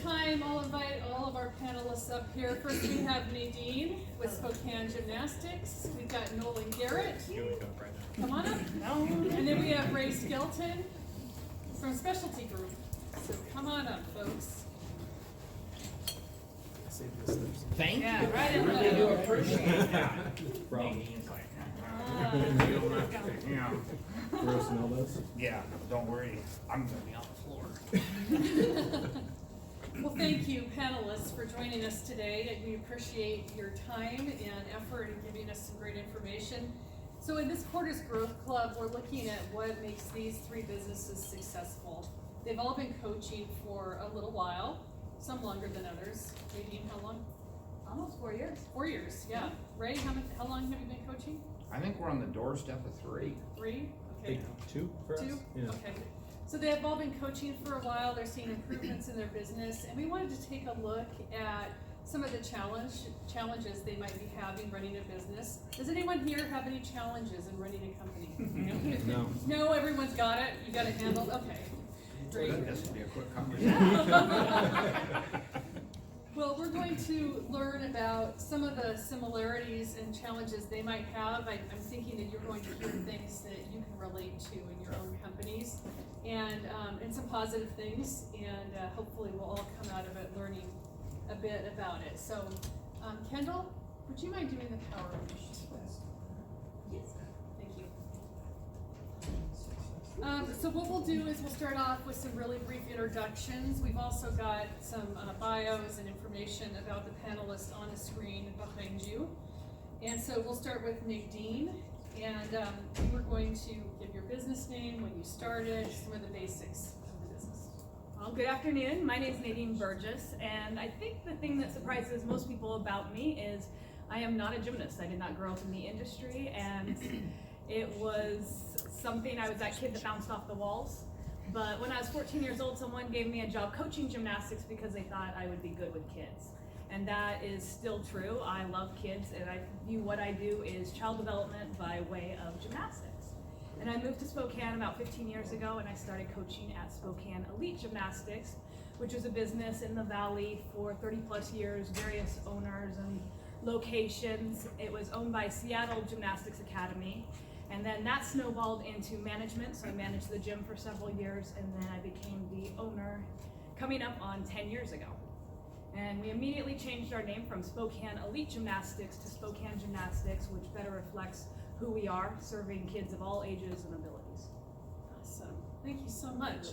time, I'll invite all of our panelists up here. First we have Nadine with Spokane Gymnastics. We've got Nolan Garrett. Come on up. And then we have Ray Skelton from Specialty Group. So come on up, folks. Thank you. Right I in really the- do appreciate that. Nadine's like, yeah. Gross and all those. Yeah, don't worry. I'm gonna be on the floor. Well, thank you, panelists, for joining us today. We appreciate your time and effort in giving us some great information. So in this quarter's Growth Club, we're looking at what makes these three businesses successful. They've all been coaching for a little while, some longer than others. Nadine, how long? Almost 4 years. 4 years, yeah. Ray, how long have you been coaching? I think we're on the doorstep of 3. 3? Okay. 2 for us? 2? Yeah. Okay. So they have all been coaching for a while. They're seeing improvements in their business, and we wanted to take a look at some of the challenges they might be having running a business. Does anyone here have any challenges in running a company? No. No, everyone's got it. You got it handled. Okay. Great. This will be a quick conversation. Well, we're going to learn about some of the similarities and challenges they might have. I'm thinking that you're going to hear things that you can relate to in your own companies, and some positive things, and hopefully we'll all come out of it learning a bit about it. So, Kendall, would you mind doing the power initiative? Yes. Thank you. So what we'll do is we'll start off with some really brief introductions. We've also got some bios and information about the panelists on the screen behind you. And so we'll start with Nadine, and we're going to give your business name, when you started, some of the basics of the business. Well, good afternoon. My name is Nadine Burgess, and I think the thing that surprises most people about me is I am not a gymnast. I did not grow up in the industry, and it was something, I was that kid that bounced off the walls. But when I was 14 years old, someone gave me a job coaching gymnastics because they thought I would be good with kids. And that is still true. I love kids, and I view what I do is child development by way of gymnastics. And I moved to Spokane about 15 years ago, and I started coaching at Spokane Elite Gymnastics, which is a business in the Valley for 30 plus years, various owners and locations. It was owned by Seattle Gymnastics Academy, and then that snowballed into management, so I managed the gym for several years, and then I became the owner coming up on 10 years ago. And we immediately changed our name from Spokane Elite Gymnastics to Spokane Gymnastics, which better reflects who we are, serving kids of all ages and abilities. Awesome. Thank you so much.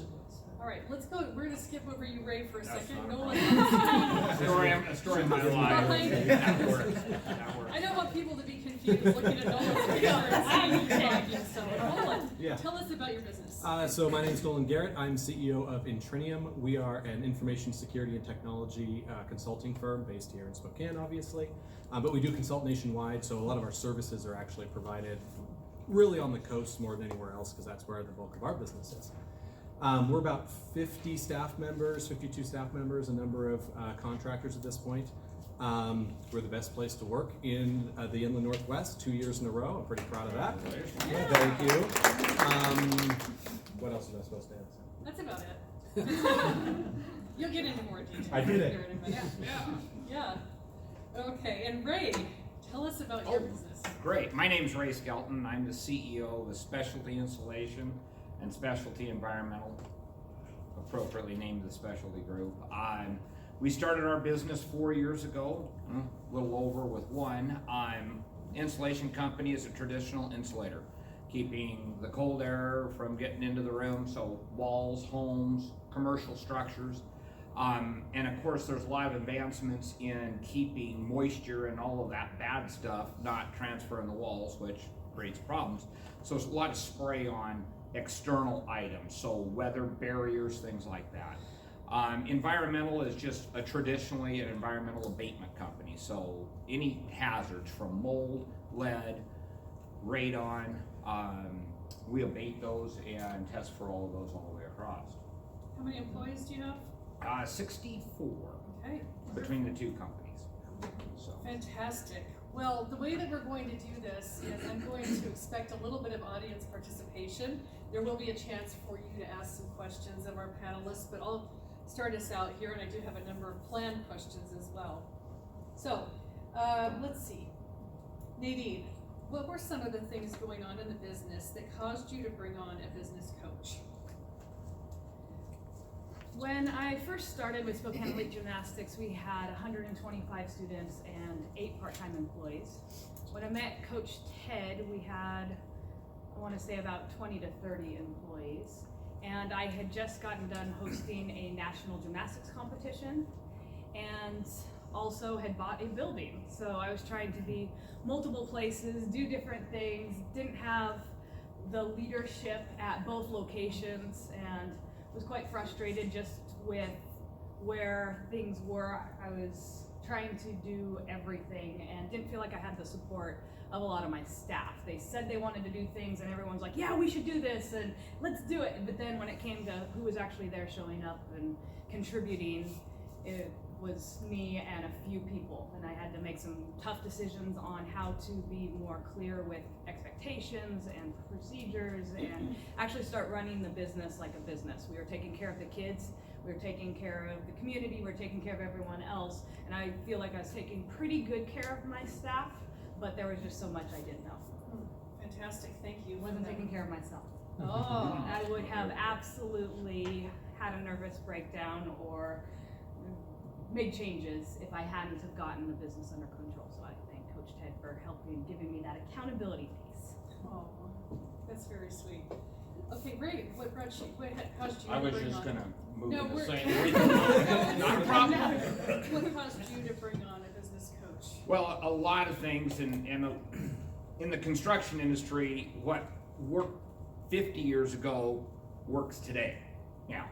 All right, let's go. We're going to skip over you, Ray, for a second. not a Nolan, A story of my life. That works. I don't want people to be confused looking at Nolan's picture and seeing you talking. So, Nolan, Yeah. tell us about your business. So my name is Nolan Garrett. I'm CEO of Intrinium. We are an information security and technology consulting firm based here in Spokane, obviously. But we do consult nationwide, so a lot of our services are actually provided really on the coast more than anywhere else, because that's where the bulk of our business is. We're about 50 staff members, 52 staff members, a number of contractors at this point. We're the best place to work in the Inland Northwest 2 years in a row. I'm pretty proud of that. Yeah. Thank you. What else was I supposed to add? That's about it. You'll get into more detail. I did it. here in a minute. Yeah. Okay, and Ray, tell us about your business. Great. My name's Ray Skelton. I'm the CEO of Specialty Insulation and Specialty Environmental, appropriately named the Specialty Group. We started our business 4 years ago, a little over with one. Insulation company is a traditional insulator, keeping the cold air from getting into the room, so walls, homes, commercial structures. And of course there's a lot of advancements in keeping moisture and all of that bad stuff not transferring the walls, which creates problems. So there's a lot of spray on external items, so weather barriers, things like that. Environmental is just traditionally an environmental abatement company, so any hazards from mold, lead, radon, we abate those and test for all of those all the way across. How many employees do you have? 64 Okay. between the two companies. So. Fantastic. Well, the way that we're going to do this is I'm going to expect a little bit of audience participation. There will be a chance for you to ask some questions of our panelists, but I'll start us out here, and I do have a number of planned questions as well. So, let's see. Nadine, what were some of the things going on in the business that caused you to bring on a business coach? When I first started with Spokane Gymnastics, we had 125 students and 8 part-time employees. When I met Coach Ted, we had, I want to say, about 20 to 30 employees. And I had just gotten done hosting a national gymnastics competition and also had bought a building. So I was trying to be multiple places, do different things, didn't have the leadership at both locations, and was quite frustrated just with where things were. I was trying to do everything and didn't feel like I had the support of a lot of my staff. They said they wanted to do things and everyone's like, yeah, we should do this and let's do it. But then when it came to who was actually there showing up and contributing, it was me and a few people. And I had to make some tough decisions on how to be more clear with expectations and procedures and actually start running the business like a business. We were taking care of the kids, we were taking care of the community, we were taking care of everyone else. And I feel like I was taking pretty good care of my staff, but there was just so much I didn't know. Fantastic, thank you. Wasn't taking care of myself. Oh. I would have absolutely had a nervous breakdown or made changes if I hadn't have gotten the business under control. So I thank Coach Ted for helping, giving me that accountability piece. Oh, that's very sweet. Okay, great. What brought you? What caused you? I to was bring just on? gonna move No, in the we're- same way. Not a problem. What caused you to bring on a business coach? Well, a lot of things in the construction industry, what worked 50 years ago works today. Now,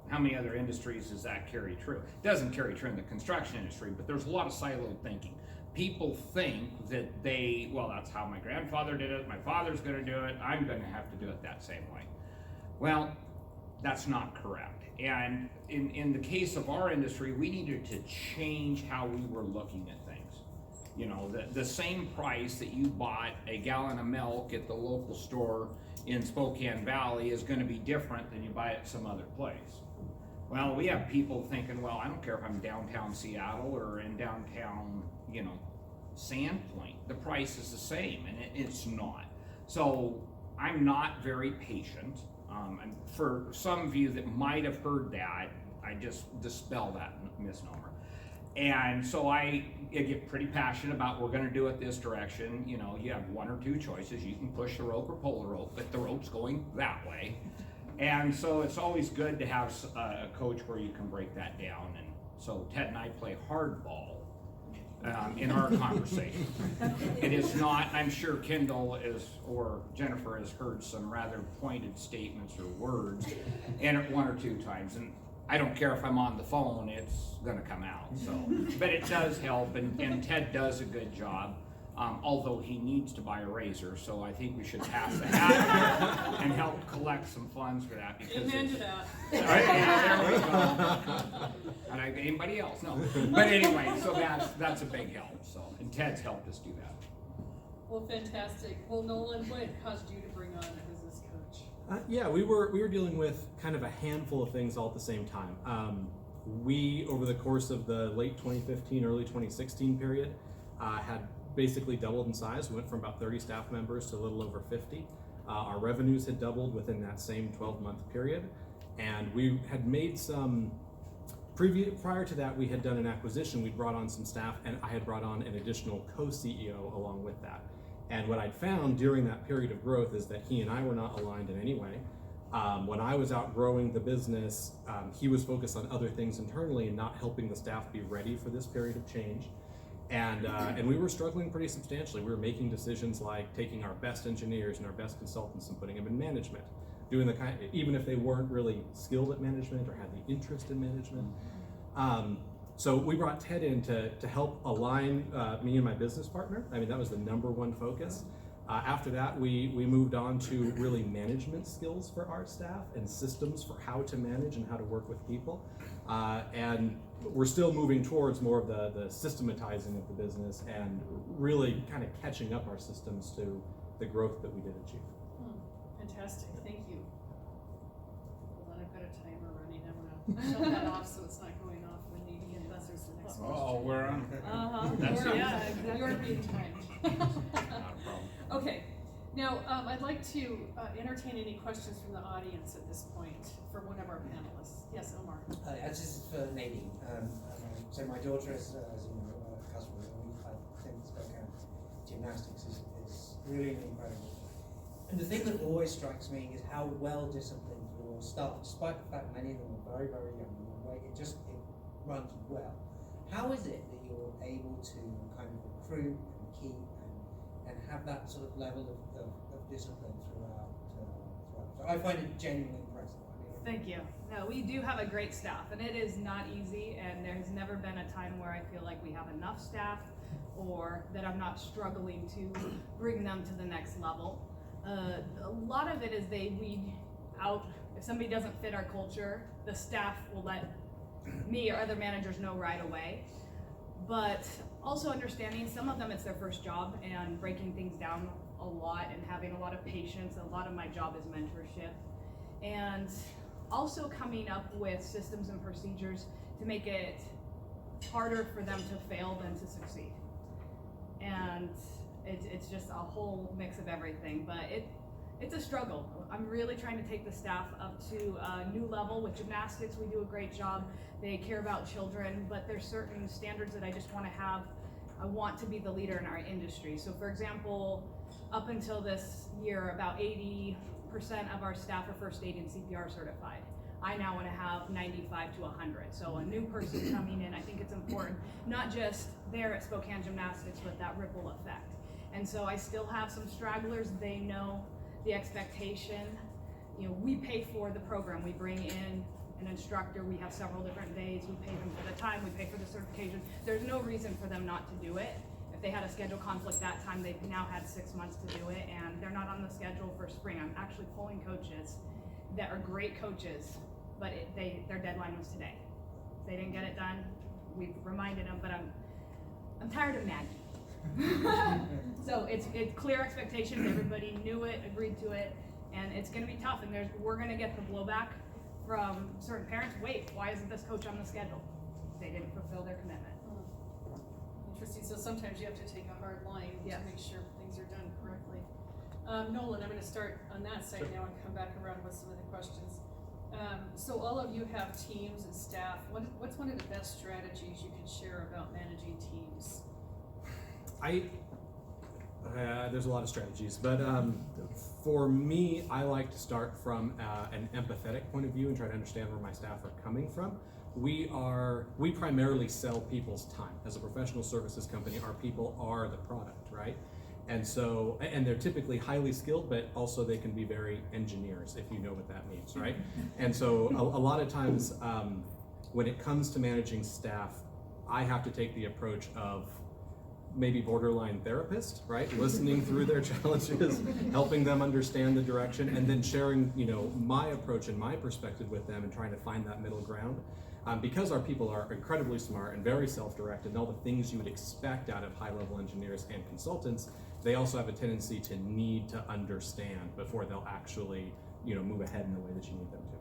how many other industries does that carry true? It doesn't carry true in the construction industry, but there's a lot of siloed thinking. People think that well, that's how my grandfather did it, my father's gonna do it, I'm gonna have to do it that same way. Well, that's not correct. And in the case of our industry, we needed to change how we were looking at things. You know, the same price that you bought a gallon of milk at the local store in Spokane Valley is gonna be different than you buy it some other place. Well, we have people thinking, well, I don't care if I'm downtown Seattle or in downtown, you know, Sandpoint, the price is the same, and it's not. So I'm not very patient. And for some of you that might have heard that, I just dispel that misnomer. And so I get pretty passionate about, we're gonna do it this direction. You know, you have one or two choices. You can push the rope or pull the rope, but the rope's going that way. And so it's always good to have a coach where you can break that down. And so Ted and I play hardball in our conversation. It is not, I'm sure Kendall or Jennifer has heard some rather pointed statements or words in it one or two times. And I don't care if I'm on the phone, it's gonna come out. So, but it does help, and Ted does a good job. Although he needs to buy a razor, so I think we should pass the hat and help collect some funds for that. Because Amen to that. there we go. And anybody else? No. But anyway, so that's a big help. So, and Ted's helped us do that. Well, fantastic. Well, Nolan, what caused you to bring on a business coach? Yeah, we were dealing with kind of a handful of things all at the same time. We, over the course of the late 2015, early 2016 period, had basically doubled in size. We went from about 30 staff members to a little over 50. Our revenues had doubled within that same 12-month period, and we had made some prior to that, we had done an acquisition. We'd brought on some staff, and I had brought on an additional co-CEO along with that. And what I'd found during that period of growth is that he and I were not aligned in any way. When I was outgrowing the business, he was focused on other things internally and not helping the staff be ready for this period of change. And we were struggling pretty substantially. We were making decisions like taking our best engineers and our best consultants and putting them in management, doing the kind, even if they weren't really skilled at management or had the interest in management. So we brought Ted in to help align me and my business partner. I mean, that was the number one focus. After that, we moved on to really management skills for our staff and systems for how to manage and how to work with people. And we're still moving towards more of the systematizing of the business and really kind of catching up our systems to the growth that we did achieve. Fantastic, thank you. Hold on, I've got a timer running. I want to Shut that off so it's not going off when Nadine buzzers the next question. Oh, we're on. That's Yeah, exactly. You're being timed. Not a problem. Okay, now, I'd like to entertain any questions from the audience at this point for one of our panelists. Yes, Omar. This is for Nadine. So my daughter is, as you know, a customer, and I think Spokane Gymnastics is really incredible. And the thing that always strikes me is how well disciplined your staff, despite the fact many of them are very, very young. It runs well. How is it that you're able to kind of recruit and keep and have that sort of level of discipline throughout? So I find it genuinely impressive. Thank you. No, we do have a great staff, and it is not easy, and there's never been a time where I feel like we have enough staff or that I'm not struggling to bring them to the next level. A lot of it is they weed out. If somebody doesn't fit our culture, the staff will let me or other managers know right away. But also understanding some of them, it's their first job, and breaking things down a lot and having a lot of patience. A lot of my job is mentorship, and also coming up with systems and procedures to make it harder for them to fail than to succeed. And it's just a whole mix of everything, but it's a struggle. I'm really trying to take the staff up to a new level. With gymnastics, we do a great job. They care about children, but there's certain standards that I just want to have. I want to be the leader in our industry. So for example, up until this year, about 80% of our staff are first aid and CPR certified. I now want to have 95 to 100. So a new person coming in, I think it's important, not just there at Spokane Gymnastics, but that ripple effect. And so I still have some stragglers. They know the expectation. You know, we pay for the program. We bring in an instructor. We have several different days. We pay them for the time. We pay for the certification. There's no reason for them not to do it. If they had a schedule conflict that time, they've now had 6 months to do it, and they're not on the schedule for spring. I'm actually pulling coaches that are great coaches, but their deadline was today. If they didn't get it done, we've reminded them, but I'm tired of nagging. So it's clear expectations. Everybody knew it, agreed to it, and it's going to be tough. And we're going to get the blowback from certain parents. Wait, why isn't this coach on the schedule? They didn't fulfill their commitment. Interesting. So sometimes you have to take a hard line Yes. to make sure things are done correctly. Nolan, I'm going to start on that side now and come back around with some of the questions. So all of you have teams and staff. What's one of the best strategies you can share about managing teams? There's a lot of strategies, but for me, I like to start from an empathetic point of view and try to understand where my staff are coming from. We primarily sell people's time. As a professional services company, our people are the product, right? And so, and they're typically highly skilled, but also they can be very engineers, if you know what that means, right? And so a lot of times when it comes to managing staff, I have to take the approach of maybe borderline therapist, right? Listening through their challenges, helping them understand the direction, and then sharing, my approach and my perspective with them and trying to find that middle ground. Because our people are incredibly smart and very self-directed and all the things you would expect out of high-level engineers and consultants, they also have a tendency to need to understand before they'll actually, move ahead in the way that you need them to.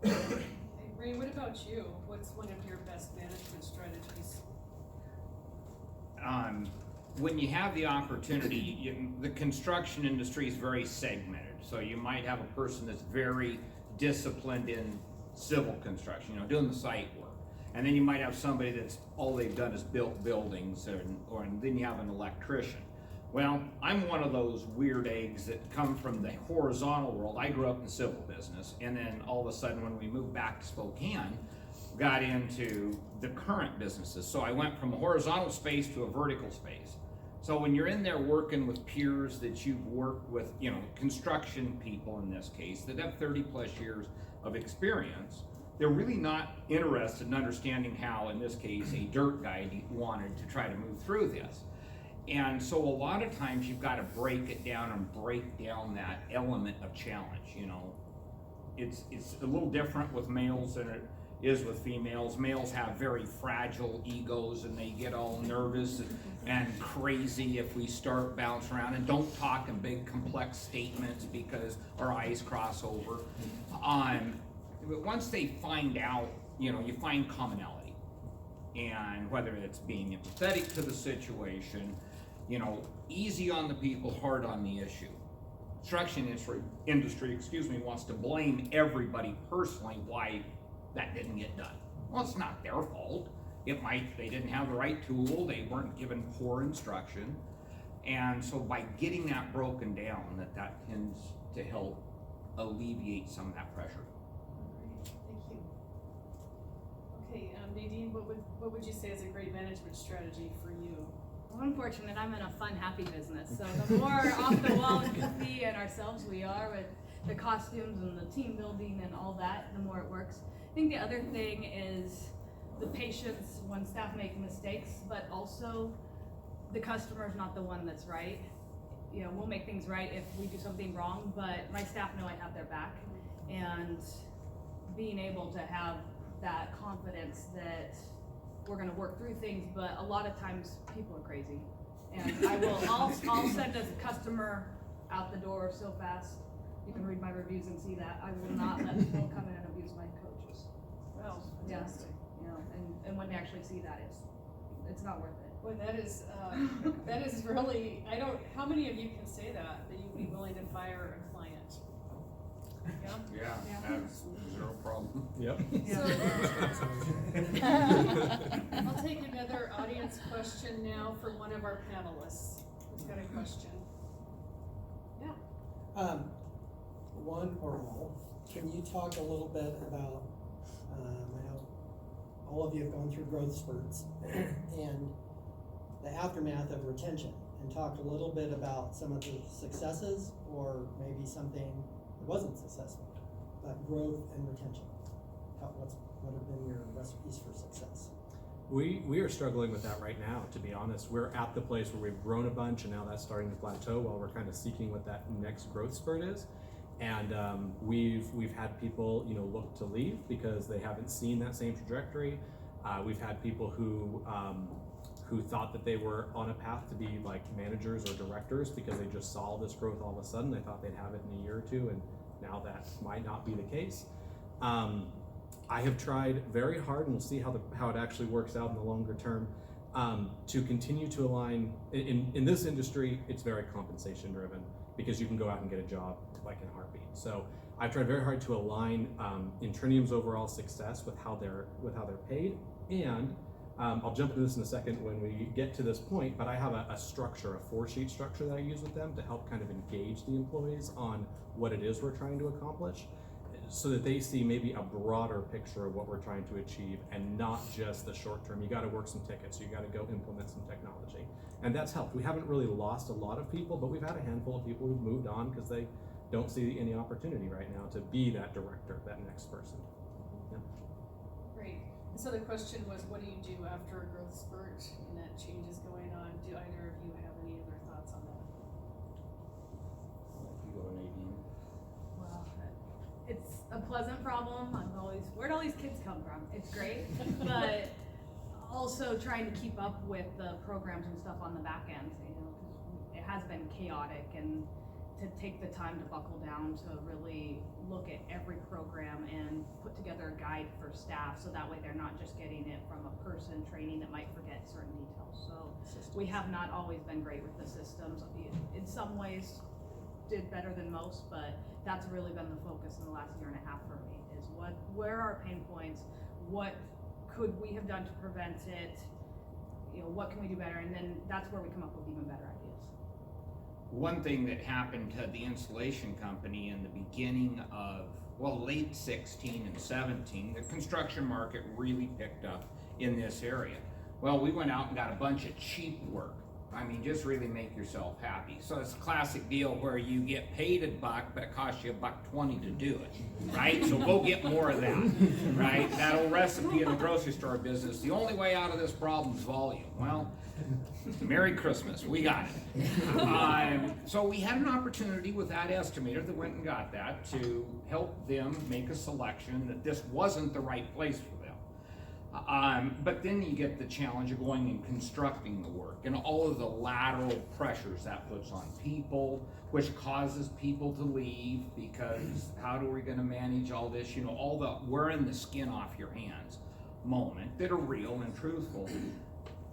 Interesting. Hey, Ray, what about you? What's one of your best management strategies? When you have the opportunity, the construction industry is very segmented. So you might have a person that's very disciplined in civil construction, doing the site work. And then you might have somebody that's all they've done is built buildings, and then you have an electrician. Well, I'm one of those weird eggs that come from the horizontal world. I grew up in the civil business, and then all of a sudden when we moved back to Spokane, got into the current businesses. So I went from a horizontal space to a vertical space. So when you're in there working with peers that you've worked with, construction people in this case, that have 30 plus years of experience, they're really not interested in understanding how, in this case, a dirt guy wanted to try to move through this. And so a lot of times you've got to break it down and break down that element of challenge, It's a little different with males than it is with females. Males have very fragile egos and they get all nervous and crazy if we start bouncing around and don't talk in big complex statements because our eyes cross over. But once they find out, you find commonality. And whether it's being empathetic to the situation, easy on the people, hard on the issue. Construction industry, wants to blame everybody personally why that didn't get done. Well, it's not their fault. They didn't have the right tool, they weren't given poor instruction. And so by getting that broken down, that tends to help alleviate some of that pressure. Thank you. Okay, Nadine, what would you say is a great management strategy for you? Well, I'm fortunate, I'm in a fun, happy business, so the more off the wall and goofy and ourselves we are with the costumes and the team building and all that, the more it works. I think the other thing is the patience when staff make mistakes, but also the customer's not the one that's right. We'll make things right if we do something wrong, but my staff know I have their back, and being able to have that confidence that we're gonna work through things, but a lot of times people are crazy. And I'll send a customer out the door so fast, you can read my reviews and see that. I will not let people come in and abuse my coaches. Wow, fantastic. And when they actually see that, it's not worth it. Boy, that is really, how many of you can say that you'd be willing to fire a client? Yeah, that's zero problem. Yep. I'll take another audience question now from one of our panelists. Who's got a question? Yeah. One or all, can you talk a little bit about, I know all of you have gone through growth spurts and the aftermath of retention, and talk a little bit about some of the successes or maybe something that wasn't successful, about growth and retention. What have been your recipes for success? We are struggling with that right now, to be honest. We're at the place where we've grown a bunch and now that's starting to plateau while we're kind of seeking what that next growth spurt is. And we've had people look to leave because they haven't seen that same trajectory. We've had people who thought that they were on a path to be like managers or directors because they just saw this growth all of a sudden. They thought they'd have it in a year or two, and now that might not be the case. I have tried very hard, and we'll see how it actually works out in the longer term, to continue to align. In this industry, it's very compensation driven because you can go out and get a job like in a heartbeat. So I've tried very hard to align Intrinium's overall success with how they're paid, and I'll jump into this in a second when we get to this point, but I have a structure, a 4-sheet structure that I use with them to help kind of engage the employees on what it is we're trying to accomplish, so that they see maybe a broader picture of what we're trying to achieve and not just the short term. You got to work some tickets, you got to go implement some technology. And that's helped. We haven't really lost a lot of people, but we've had a handful of people who've moved on because they don't see any opportunity right now to be that director, that next person. Yeah. Great. And so the question was, what do you do after a growth spurt and that change is going on? Do either of you have any other thoughts on that? You go, Nadine. Well, it's a pleasant problem. Where'd all these kids come from? It's great, but also trying to keep up with the programs and stuff on the back end, because it has been chaotic, and to take the time to buckle down to really look at every program and put together a guide for staff, so that way they're not just getting it from a person training that might forget certain details. So we have not always been great with the systems. In some ways did better than most, but that's really been the focus in the last year and a half for me, is where are our pain points, what could we have done to prevent it, what can we do better, and then that's where we come up with even better ideas. One thing that happened to the installation company in the beginning of, late 16 and 17, the construction market really picked up in this area. Well, we went out and got a bunch of cheap work. I mean, just really make yourself happy. So it's a classic deal where you get paid $1, but it costs you $1.20 to do it, right? So go get more of that, right? That old recipe in the grocery store business, the only way out of this problem is volume. Well, Merry Christmas, we got it. So we had an opportunity with that estimator that went and got that to help them make a selection that this wasn't the right place for them. But then you get the challenge of going and constructing the work and all of the lateral pressures that puts on people, which causes people to leave because how are we gonna manage all this? You know, all the wearing the skin off your hands moment that are real and truthful.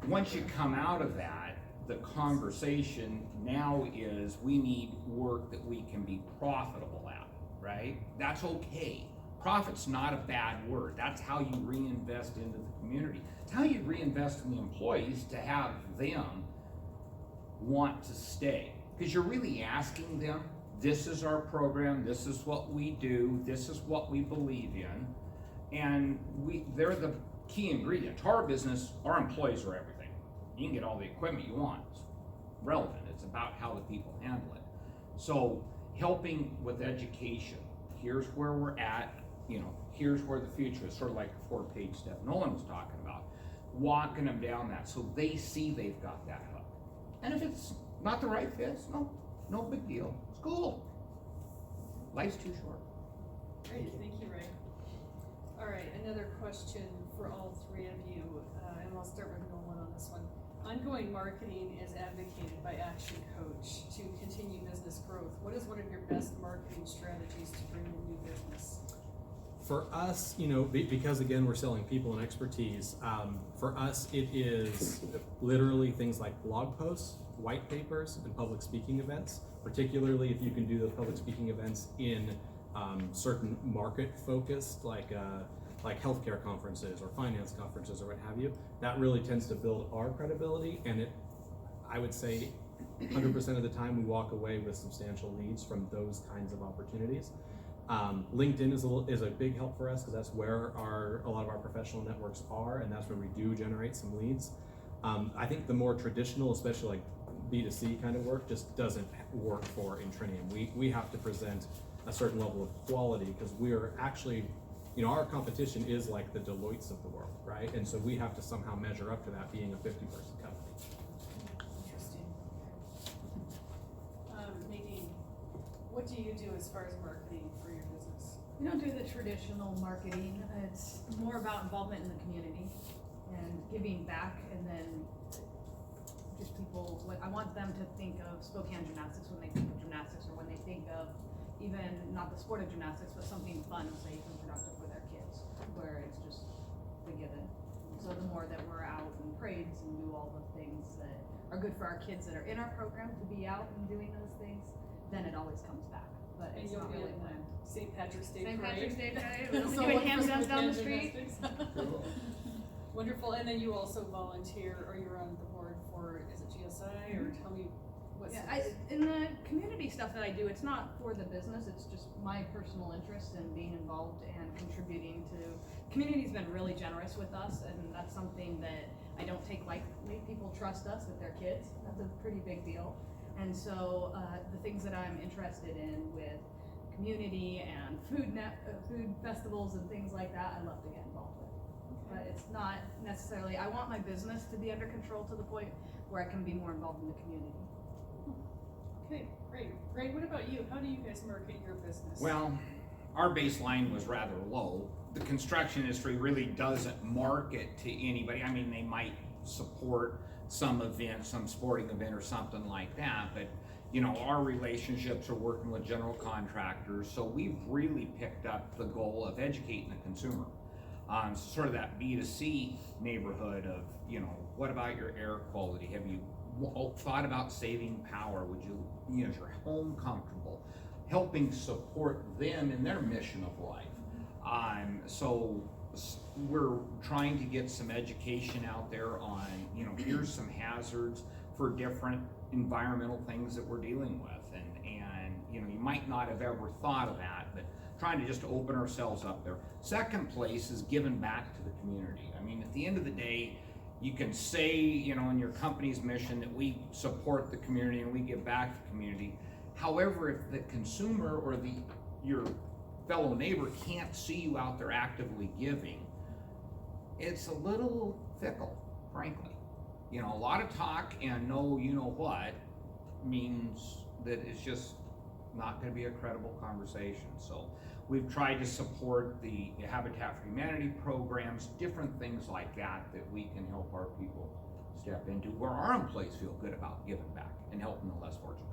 Once you come out of that, the conversation now is we need work that we can be profitable at, right? That's okay. Profit's not a bad word. That's how you reinvest into the community. It's how you reinvest in the employees to have them want to stay. Because you're really asking them, this is our program, this is what we do, this is what we believe in. And they're the key ingredient. To our business, our employees are everything. You can get all the equipment you want. It's relevant. It's about how the people handle it. So helping with education. Here's where we're at. You know, here's where the future is, sort of like the 4-page step Nolan was talking about, walking them down that so they see they've got that hook. And if it's not the right fit, no big deal. It's cool. Life's too short. Great, thank you, Ray. All right, another question for all three of you, and I'll start with Nolan on this one. Ongoing marketing is advocated by Action Coach to continue business growth. What is one of your best marketing strategies to bring in new business? For us, you know, because again, we're selling people and expertise, for us, it is literally things like blog posts, white papers, and public speaking events, particularly if you can do those public speaking events in certain market focused, like healthcare conferences or finance conferences or what have you. That really tends to build our credibility, and I would say 100% of the time we walk away with substantial leads from those kinds of opportunities. LinkedIn is a big help for us because that's where a lot of our professional networks are, and that's where we do generate some leads. I think the more traditional, especially like B2C kind of work, just doesn't work for Intrinium. We have to present a certain level of quality because we are actually, you know, our competition is like the Deloittes of the world, right? And so we have to somehow measure up to that being a 50-person company. Interesting. Nadine, what do you do as far as marketing for your business? We don't do the traditional marketing. It's more about involvement in the community and giving back, and then just people, I want them to think of Spokane Gymnastics when they think of gymnastics, or when they think of even not the sport of gymnastics, but something fun, safe, and productive for their kids, where it's just the given. So the more that we're out in parades and do all the things that are good for our kids that are in our program to be out and doing those things, then it always comes back. But And it's you'll not be really at planned. St. Patrick's Day St. Parade. Patrick's Day Parade, we'll be So doing look hand for stands down the Spokane street. Gymnastics. Wonderful, and then you also volunteer, or you're on the board for, is it GSI, or tell me what's. Yeah, in the community stuff that I do, it's not for the business, it's just my personal interest in being involved and contributing to. Community's been really generous with us, and that's something that I don't take lightly. People trust us with their kids. That's a pretty big deal. And so the things that I'm interested in with community and food festivals and things like that, I love to get involved with. But it's not necessarily, I want my business to be under control to the point where I can be more involved in the community. Okay, great. Ray, what about you? How do you guys market your business? Well, our baseline was rather low. The construction industry really doesn't market to anybody. I mean, they might support some event, some sporting event or something like that, but you know, our relationships are working with general contractors, so we've really picked up the goal of educating the consumer. Sort of that B2C neighborhood of, you know, what about your air quality? Have you thought about saving power? Would you, you know, is your home comfortable? Helping support them in their mission of life. So we're trying to get some education out there on, you know, here's some hazards for different environmental things that we're dealing with, and you know, you might not have ever thought of that, but trying to just open ourselves up there. Second place is giving back to the community. I mean, at the end of the day, you can say, you know, in your company's mission that we support the community and we give back to the community. However, if the consumer or your fellow neighbor can't see you out there actively giving, it's a little fickle, frankly. You know, a lot of talk and no you know what means that it's just not going to be a credible conversation. So We've tried to support the Habitat for Humanity programs, different things like that that we can help our people step into, where our employees feel good about giving back and helping the less fortunate.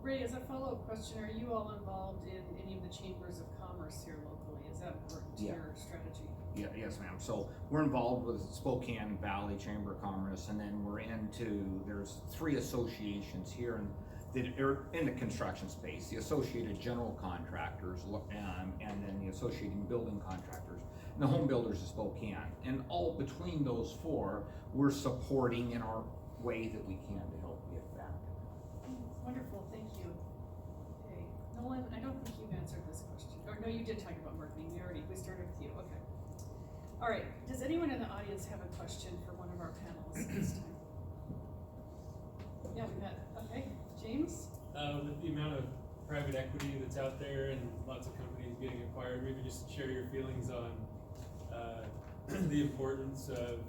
Ray, as a follow-up question, are you all involved in any of the chambers of commerce here locally? Is that important to your strategy? Yeah, yes, ma'am. So we're involved with Spokane Valley Chamber of Commerce, and then there's 3 associations here that are in the construction space: the Associated General Contractors, and then the Associated Building Contractors, and the Home Builders of Spokane. And all between those 4, we're supporting in our way that we can to help give back. Wonderful, thank you. Okay, Nolan, I don't think you've answered this question. Or no, you did talk about marketing. We started with you. Okay. All right. Does anyone in the audience have a question for one of our panelists this time? Yeah, we got. Okay, James. With the amount of private equity that's out there and lots of companies getting acquired, maybe just share your feelings on the importance of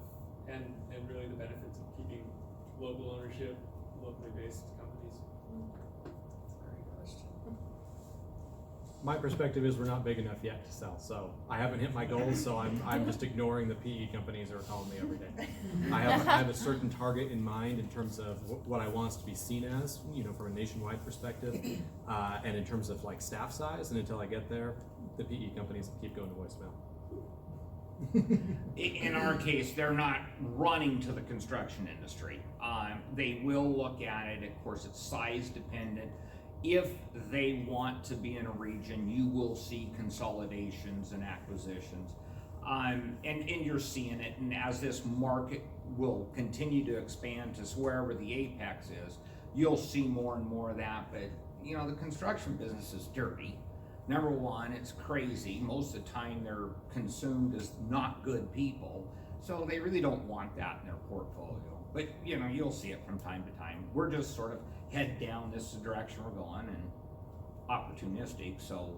and really the benefits of keeping local ownership, locally based companies. That's a great question. My perspective is we're not big enough yet to sell, so I haven't hit my goals, so I'm just ignoring the PE companies that are calling me every day. I have a certain target in mind in terms of what I want us to be seen as, from a nationwide perspective, and in terms of like staff size, and until I get there, the PE companies keep going to voicemail. In our case, they're not running to the construction industry. They will look at it. Of course, it's size dependent. If they want to be in a region, you will see consolidations and acquisitions. And you're seeing it. And as this market will continue to expand to wherever the apex is, you'll see more and more of that. But, the construction business is dirty. Number one, it's crazy. Most of the time they're consumed as not good people. So they really don't want that in their portfolio. But, you'll see it from time to time. We're just sort of head down, this is the direction we're going, and opportunistic. So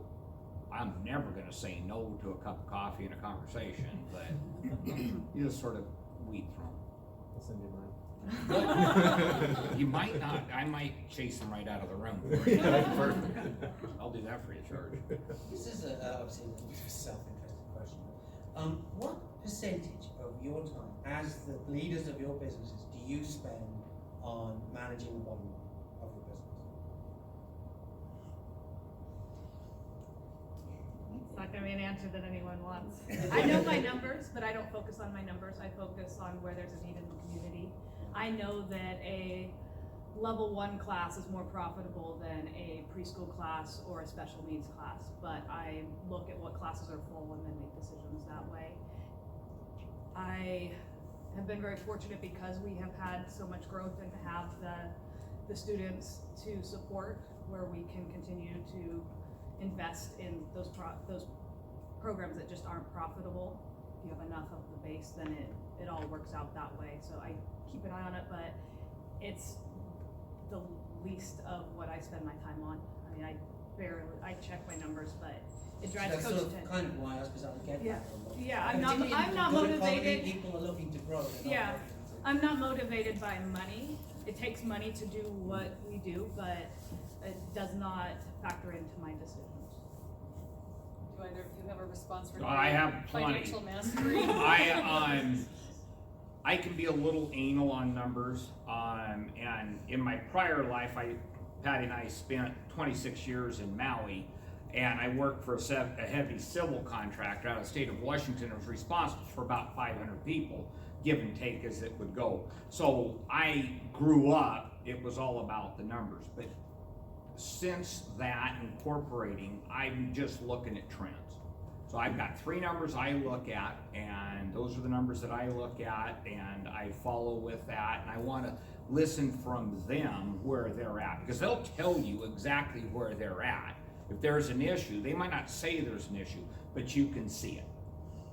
I'm never going to say no to a cup of coffee and a conversation, but you just sort of weed through I'll send you mine. them. You might not. I might chase them right out of the room. I'll do that free of charge. This is obviously a self-interested question. What percentage of your time as the leaders of your businesses do you spend on managing the bottom line of your business? It's not going to be an answer that anyone wants. I know my numbers, but I don't focus on my numbers. I focus on where there's a need in the community. I know that a level 1 class is more profitable than a preschool class or a special needs class, but I look at what classes are full and then make decisions that way. I have been very fortunate because we have had so much growth and to have the students to support, where we can continue to invest in those programs that just aren't profitable. If you have enough of the base, then it all works out that way. So I keep an eye on it, but it's the least of what I spend my time on. I mean, I check my numbers, but it drives That's Coach sort to of kind of why I ask, because I get Yeah. that a lot. Yeah, And I'm particularly not in good economy, motivated. people are looking to grow. they're not Yeah. looking to- I'm not motivated by money. It takes money to do what we do, but it does not factor into my decisions. Do either of you have a response for I have plenty. financial mastery? I can be a little anal on numbers, and in my prior life, Patty and I spent 26 years in Maui, and I worked for a heavy civil contractor out of the state of Washington. I was responsible for about 500 people, give and take as it would go. So I grew up, it was all about the numbers, but since that incorporating, I'm just looking at trends. So I've got 3 numbers I look at, and those are the numbers that I look at, and I follow with that, and I want to listen from them where they're at, because they'll tell you exactly where they're at. If there's an issue, they might not say there's an issue, but you can see it.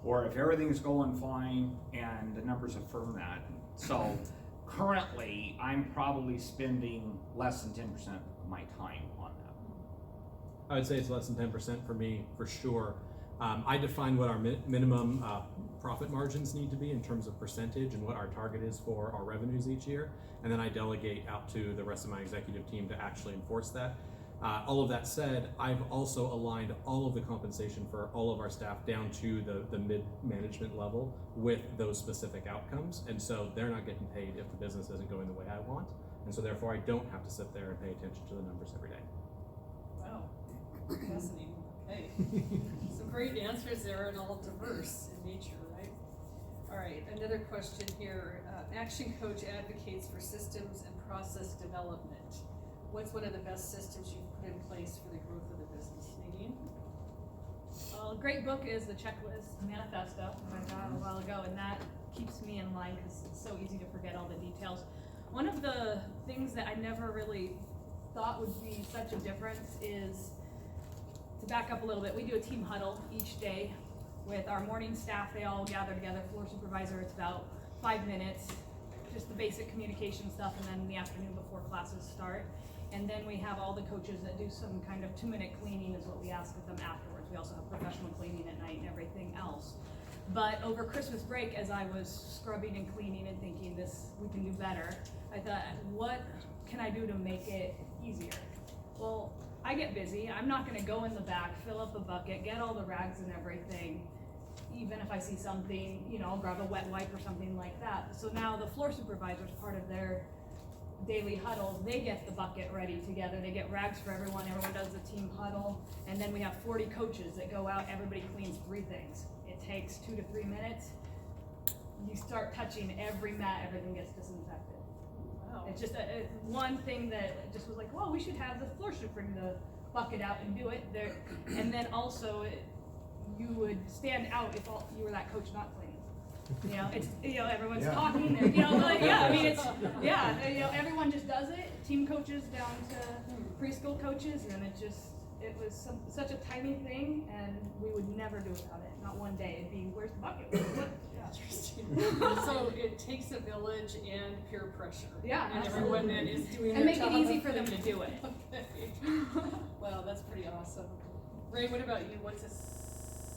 Or if everything's going fine and the numbers affirm that. So currently, I'm probably spending less than 10% of my time on that. I would say it's less than 10% for me, for sure. I define what our minimum profit margins need to be in terms of percentage and what our target is for our revenues each year, and then I delegate out to the rest of my executive team to actually enforce that. All of that said, I've also aligned all of the compensation for all of our staff down to the mid-management level with those specific outcomes. And so they're not getting paid if the business isn't going the way I want. And so therefore I don't have to sit there and pay attention to the numbers every day. Wow, fascinating. Okay, some great answers there and all diverse in nature, right? All right, another question here. Action Coach advocates for systems and process development. What's one of the best systems you've put in place for the growth of the business? Nadine? Well, a great book is the checklist manifesto that I got a while ago, and that keeps me in line because it's so easy to forget all the details. One of the things that I never really thought would be such a difference is, to back up a little bit, we do a team huddle each day with our morning staff. They all gather together, floor supervisor, it's about 5 minutes, just the basic communication stuff, and then in the afternoon before classes start. And then we have all the coaches that do some kind of 2-minute cleaning is what we ask of them afterwards. We also have professional cleaning at night and everything else. But over Christmas break, as I was scrubbing and cleaning and thinking we can do better, I thought, what can I do to make it easier? Well, I get busy. I'm not gonna go in the back, fill up a bucket, get all the rags and everything. Even if I see something, I'll grab a wet wipe or something like that. So now the floor supervisors, part of their daily huddles, they get the bucket ready together. They get rags for everyone does the team huddle, and then we have 40 coaches that go out, everybody cleans 3 things. It takes 2 to 3 minutes. You start touching every mat, everything gets disinfected. Wow. It's just one thing that just was like, well, we should have the floor super bring the bucket out and do it there. And then also you would stand out if you were that coach not cleaning. It's everyone's talking. Everyone just does it. Team coaches down to preschool coaches, and it was such a tiny thing, and we would never do without it. Not one day. It'd be, where's the bucket? Interesting. So it takes a village and peer pressure. Yeah, and absolutely. everyone then is doing And their make it job easy for them to do it. Okay. Wow, that's pretty awesome. Ray, what about you? What's a